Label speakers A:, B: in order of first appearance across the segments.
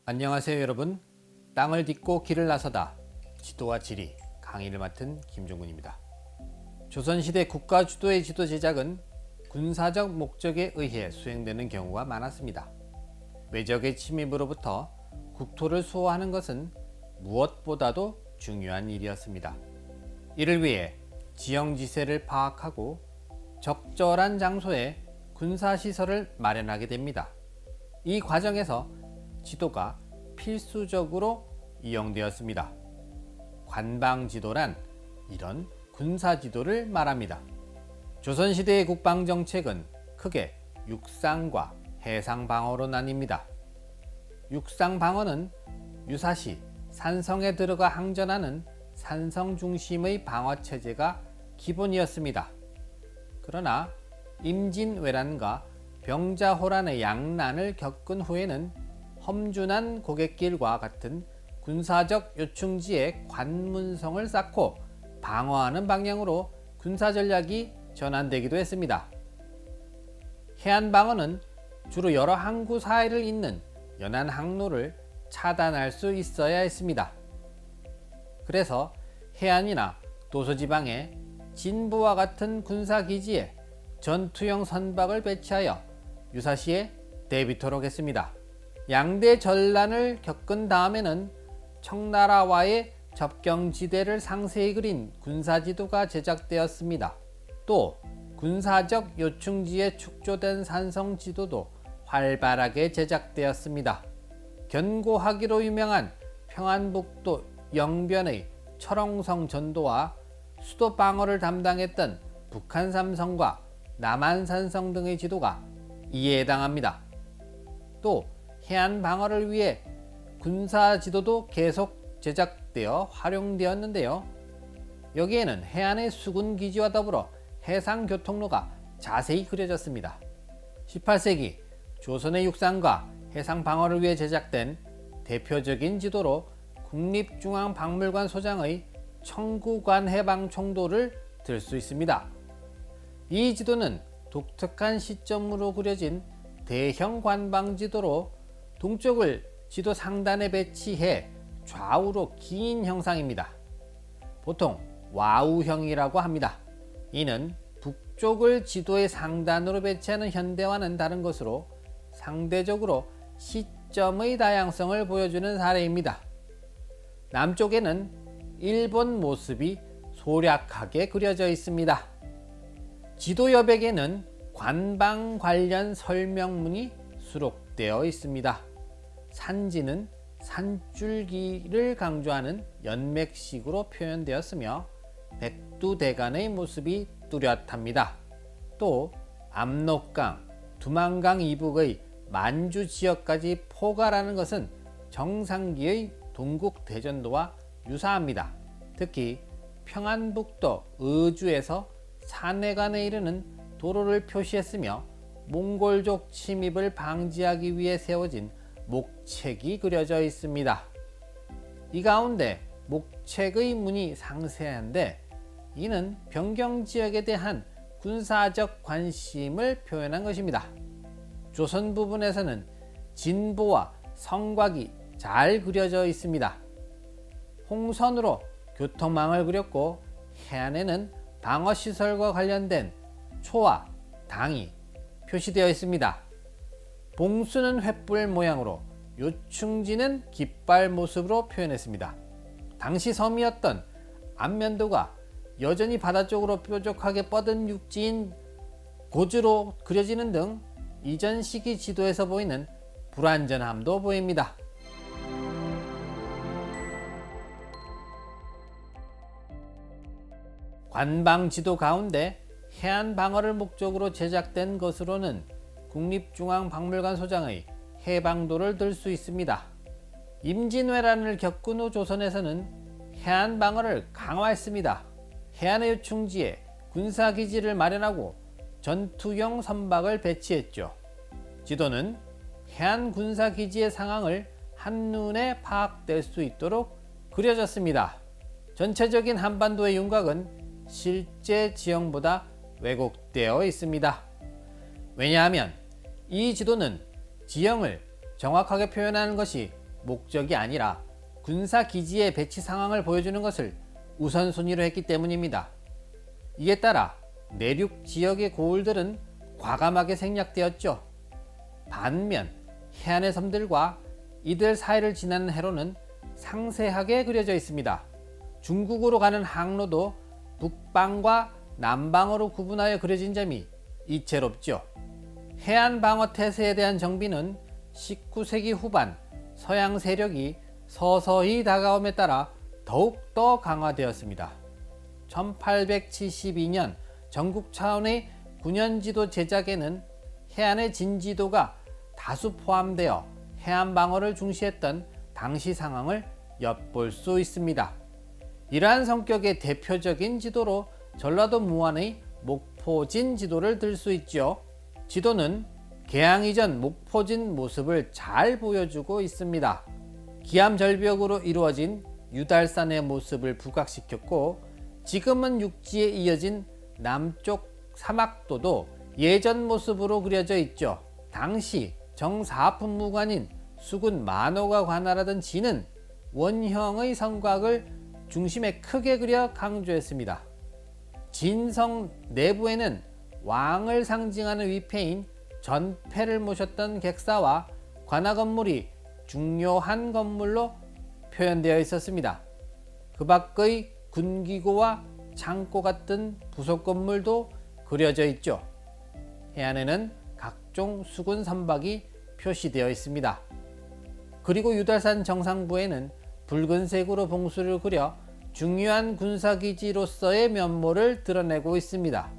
A: 안녕하세요 여러분. 땅을 딛고 길을 나서다 지도와 지리 강의를 맡은 김종근입니다. 조선시대 국가주도의 지도 제작은 군사적 목적에 의해 수행되는 경우가 많았습니다. 외적의 침입으로부터 국토를 수호하는 것은 무엇보다도 중요한 일이었습니다. 이를 위해 지형지세를 파악하고 적절한 장소에 군사시설을 마련하게 됩니다. 이 과정에서 지도가 필수적으로 이용되었습니다. 관방지도란 이런 군사지도를 말합니다. 조선시대의 국방정책은 크게 육상과 해상방어로 나뉩니다. 육상방어는 유사시 산성에 들어가 항전하는 산성 중심의 방어체제가 기본이었습니다. 그러나 임진왜란과 병자호란의 양난을 겪은 후에는 험준한 고갯길과 같은 군사적 요충지에 관문성을 쌓고 방어하는 방향으로 군사전략이 전환되기도 했습니다. 해안방어는 주로 여러 항구 사이를 잇는 연안 항로를 차단할 수 있어야 했습니다. 그래서 해안이나 도서지방에 진부와 같은 군사기지에 전투용 선박을 배치하여 유사시에 대비토록 했습니다. 양대 전란을 겪은 다음에는 청나라와의 접경지대를 상세히 그린 군사지도가 제작되었습니다. 또 군사적 요충지에 축조된 산성지도도 활발하게 제작되었습니다. 견고하기로 유명한 평안북도 영변의 철옹성 전도와 수도 방어를 담당했던 북한 삼성과 남한산성 등의 지도가 이에 해당합니다. 또 해안 방어를 위해 군사 지도도 계속 제작되어 활용되었는데요. 여기에는 해안의 수군 기지와 더불어 해상 교통로가 자세히 그려졌습니다. 18세기 조선의 육상과 해상 방어를 위해 제작된 대표적인 지도로 국립중앙박물관 소장의 청구관 해방총도를 들 수 있습니다. 이 지도는 독특한 시점으로 그려진 대형 관방지도로 동쪽을 지도 상단에 배치해 좌우로 긴 형상입니다. 보통 와우형이라고 합니다. 이는 북쪽을 지도의 상단으로 배치하는 현대와는 다른 것으로 상대적으로 시점의 다양성을 보여주는 사례입니다. 남쪽에는 일본 모습이 소략하게 그려져 있습니다. 지도 여백에는 관방 관련 설명문이 수록되어 있습니다. 산지는 산줄기를 강조하는 연맥식으로 표현되었으며 백두대간의 모습이 뚜렷합니다. 또 압록강, 두만강 이북의 만주 지역까지 포괄하는 것은 정상기의 동국대전도와 유사합니다. 특히 평안북도 의주에서 산해관에 이르는 도로를 표시했으며 몽골족 침입을 방지하기 위해 세워진 목책이 그려져 있습니다. 이 가운데 목책의 문이 상세한데 이는 변경지역에 대한 군사적 관심을 표현한 것입니다. 조선 부분에서는 진보와 성곽이 잘 그려져 있습니다. 홍선으로 교통망을 그렸고 해안에는 방어시설과 관련된 초와 당이 표시되어 있습니다. 봉수는 횃불 모양으로 요충지는 깃발 모습으로 표현했습니다. 당시 섬이었던 안면도가 여전히 바다 쪽으로 뾰족하게 뻗은 육지인 고즈로 그려지는 등 이전 시기 지도에서 보이는 불완전함도 보입니다. 관방 지도 가운데 해안 방어를 목적으로 제작된 것으로는 국립중앙박물관 소장의 해방도를 들 수 있습니다. 임진왜란을 겪은 후 조선에서는 해안 방어를 강화했습니다. 해안의 요충지에 군사기지를 마련하고 전투용 선박을 배치했죠. 지도는 해안 군사기지의 상황을 한눈에 파악될 수 있도록 그려졌습니다. 전체적인 한반도의 윤곽은 실제 지형보다 왜곡되어 있습니다. 왜냐하면 이 지도는 지형을 정확하게 표현하는 것이 목적이 아니라 군사 기지의 배치 상황을 보여주는 것을 우선순위로 했기 때문입니다. 이에 따라 내륙 지역의 고을들은 과감하게 생략되었죠. 반면 해안의 섬들과 이들 사이를 지나는 해로는 상세하게 그려져 있습니다. 중국으로 가는 항로도 북방과 남방으로 구분하여 그려진 점이 이채롭죠. 해안 방어 태세에 대한 정비는 19세기 후반 서양 세력이 서서히 다가옴에 따라 더욱더 강화되었습니다. 1872년 전국 차원의 군현지도 제작에는 해안의 진지도가 다수 포함되어 해안 방어를 중시했던 당시 상황을 엿볼 수 있습니다. 이러한 성격의 대표적인 지도로 전라도 무안의 목포진 지도를 들 수 있죠. 지도는 개항 이전 목포진 모습을 잘 보여주고 있습니다. 기암절벽으로 이루어진 유달산의 모습을 부각시켰고, 지금은 육지에 이어진 남쪽 사막도도 예전 모습으로 그려져 있죠. 당시 정사품무관인 수군 만호가 관할하던 지는 원형의 성곽을 중심에 크게 그려 강조했습니다. 진성 내부에는 왕을 상징하는 위패인 전패를 모셨던 객사와 관하 건물이 중요한 건물로 표현되어 있었습니다. 그 밖의 군기고와 창고 같은 부속 건물도 그려져 있죠. 해안에는 각종 수군 선박이 표시되어 있습니다. 그리고 유달산 정상부에는 붉은색으로 봉수를 그려 중요한 군사기지로서의 면모를 드러내고 있습니다.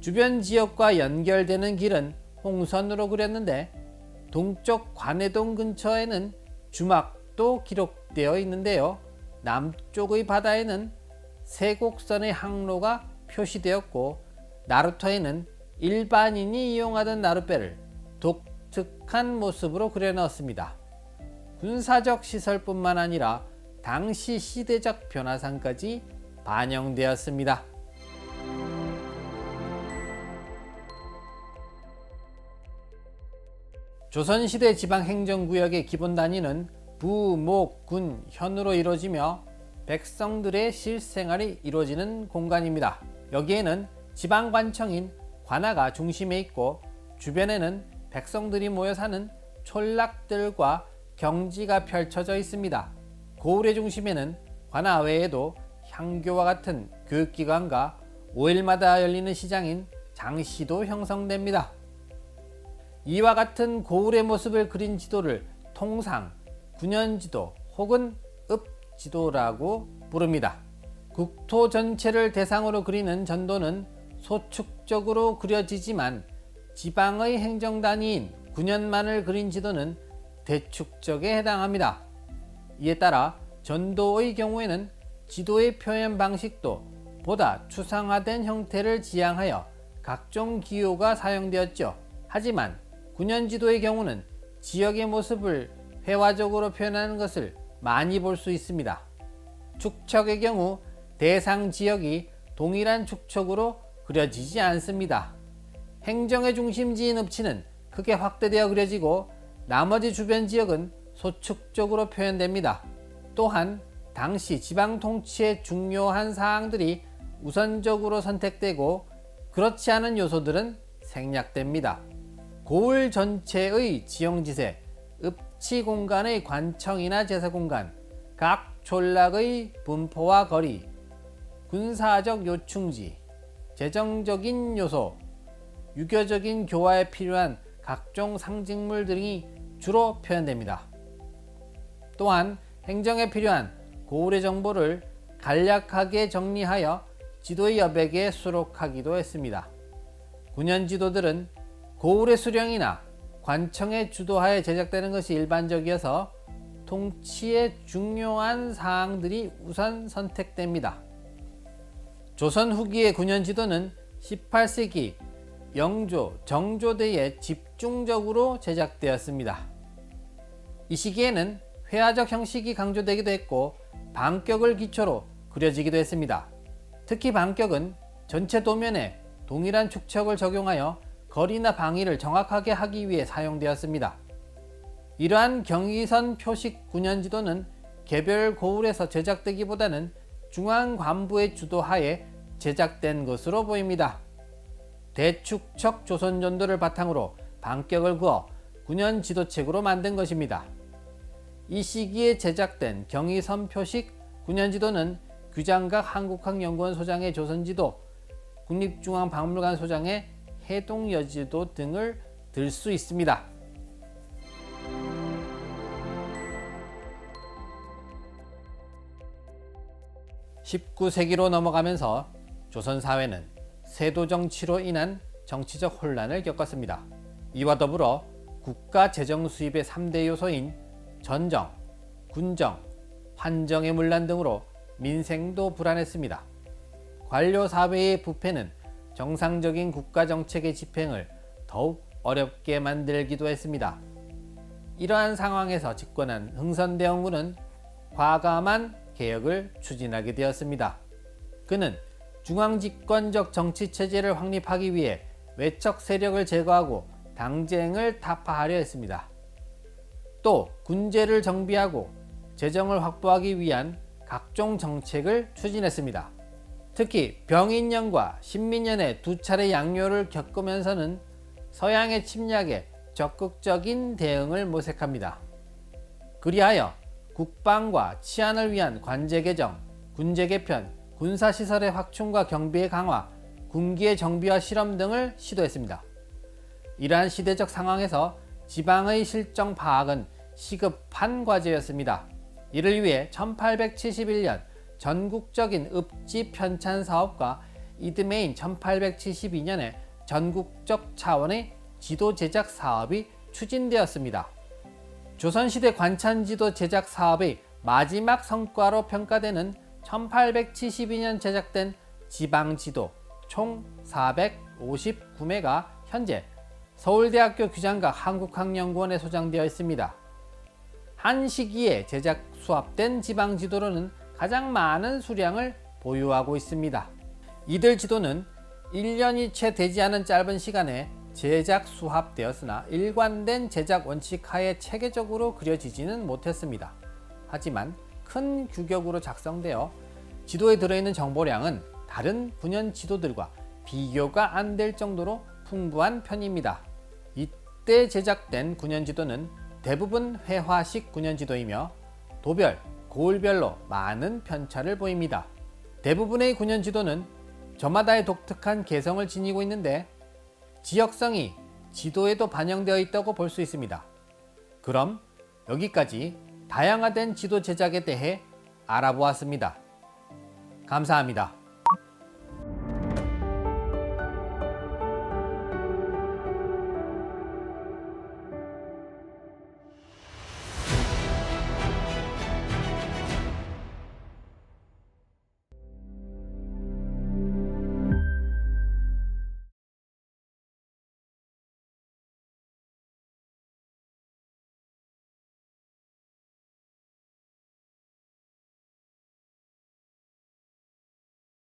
A: 주변 지역과 연결되는 길은 홍선으로 그렸는데, 동쪽 관해동 근처에는 주막도 기록되어 있는데요. 남쪽의 바다에는 세곡선의 항로가 표시되었고, 나루터에는 일반인이 이용하던 나룻배를 독특한 모습으로 그려넣었습니다. 군사적 시설뿐만 아니라 당시 시대적 변화상까지 반영되었습니다. 조선시대 지방행정구역의 기본 단위는 부, 목, 군, 현으로 이루어지며 백성들의 실생활이 이루어지는 공간입니다. 여기에는 지방관청인 관아가 중심에 있고, 주변에는 백성들이 모여 사는 촌락들과 경지가 펼쳐져 있습니다. 고을의 중심에는 관아 외에도 향교와 같은 교육기관과 5일마다 열리는 시장인 장시도 형성됩니다. 이와 같은 고을의 모습을 그린 지도를 통상 군현지도 혹은 읍지도라고 부릅니다. 국토 전체를 대상으로 그리는 전도는 소축적으로 그려지지만, 지방의 행정단위인 군현만을 그린 지도는 대축적에 해당합니다. 이에 따라 전도의 경우에는 지도의 표현 방식도 보다 추상화된 형태를 지향하여 각종 기호가 사용되었죠. 하지만 군현지도의 경우는 지역의 모습을 회화적으로 표현하는 것을 많이 볼 수 있습니다. 축척의 경우 대상 지역이 동일한 축척으로 그려지지 않습니다. 행정의 중심지인 읍지는 크게 확대되어 그려지고, 나머지 주변 지역은 소축적으로 표현됩니다. 또한 당시 지방 통치의 중요한 사항들이 우선적으로 선택되고, 그렇지 않은 요소들은 생략됩니다. 고을 전체의 지형지세, 읍지 공간의 관청이나 제사공간, 각 촌락의 분포와 거리, 군사적 요충지, 재정적인 요소, 유교적인 교화에 필요한 각종 상징물 등이 주로 표현됩니다. 또한 행정에 필요한 고을의 정보를 간략하게 정리하여 지도의 여백에 수록하기도 했습니다. 군현지도들은 고을의 수령이나 관청의 주도하에 제작되는 것이 일반적이어서 통치의 중요한 사항들이 우선 선택됩니다. 조선 후기의 군현지도는 18세기 영조, 정조대에 집중적으로 제작되었습니다. 이 시기에는 회화적 형식이 강조되기도 했고, 반격을 기초로 그려지기도 했습니다. 특히 반격은 전체 도면에 동일한 축척을 적용하여 거리나 방위를 정확하게 하기 위해 사용되었습니다. 이러한 경의선 표식 9년 지도는 개별 고을에서 제작되기보다는 중앙관부의 주도하에 제작된 것으로 보입니다. 대축척 조선 전도를 바탕으로 반격을 그어 9년 지도책으로 만든 것입니다. 이 시기에 제작된 경의선 표식 9년 지도는 규장각 한국학연구원 소장의 조선지도, 국립중앙박물관 소장의 해동여지도 등을 들 수 있습니다. 19세기로 넘어가면서 조선 사회는 세도 정치로 인한 정치적 혼란을 겪었습니다. 이와 더불어 국가 재정 수입의 3대 요소인 전정, 군정, 환정의 문란 등으로 민생도 불안했습니다. 관료 사회의 부패는 정상적인 국가 정책의 집행을 더욱 어렵게 만들기도 했습니다. 이러한 상황에서 집권한 흥선대원군은 과감한 개혁을 추진하게 되었습니다. 그는 중앙집권적 정치체제를 확립하기 위해 외척 세력을 제거하고 당쟁을 타파하려 했습니다. 또 군제를 정비하고 재정을 확보하기 위한 각종 정책을 추진했습니다. 특히 병인년과 신민년의 두 차례 양요를 겪으면서는 서양의 침략에 적극적인 대응을 모색합니다. 그리하여 국방과 치안을 위한 관제 개정, 군제 개편, 군사시설의 확충과 경비의 강화, 군기의 정비와 실험 등을 시도했습니다. 이러한 시대적 상황에서 지방의 실정 파악은 시급한 과제였습니다. 이를 위해 1871년 전국적인 읍지 편찬 사업과 이듬해인 1872년에 전국적 차원의 지도 제작 사업이 추진되었습니다. 조선시대 관찬지도 제작 사업의 마지막 성과로 평가되는 1872년 제작된 지방지도 총 459매가 현재 서울대학교 규장각 한국학연구원에 소장되어 있습니다. 한 시기에 제작 수합된 지방지도로는 가장 많은 수량을 보유하고 있습니다. 이들 지도는 1년이 채 되지 않은 짧은 시간에 제작 수합되었으나 일관된 제작 원칙 하에 체계적으로 그려지지는 못했습니다. 하지만 큰 규격으로 작성되어 지도에 들어있는 정보량은 다른 9년 지도들과 비교가 안 될 정도로 풍부한 편입니다. 이때 제작된 9년 지도는 대부분 회화식 9년 지도이며 도별, 고을별로 많은 편차를 보입니다. 대부분의 9년 지도는 저마다의 독특한 개성을 지니고 있는데 지역성이 지도에도 반영되어 있다고 볼 수 있습니다. 그럼 여기까지 다양화된 지도 제작에 대해 알아보았습니다. 감사합니다.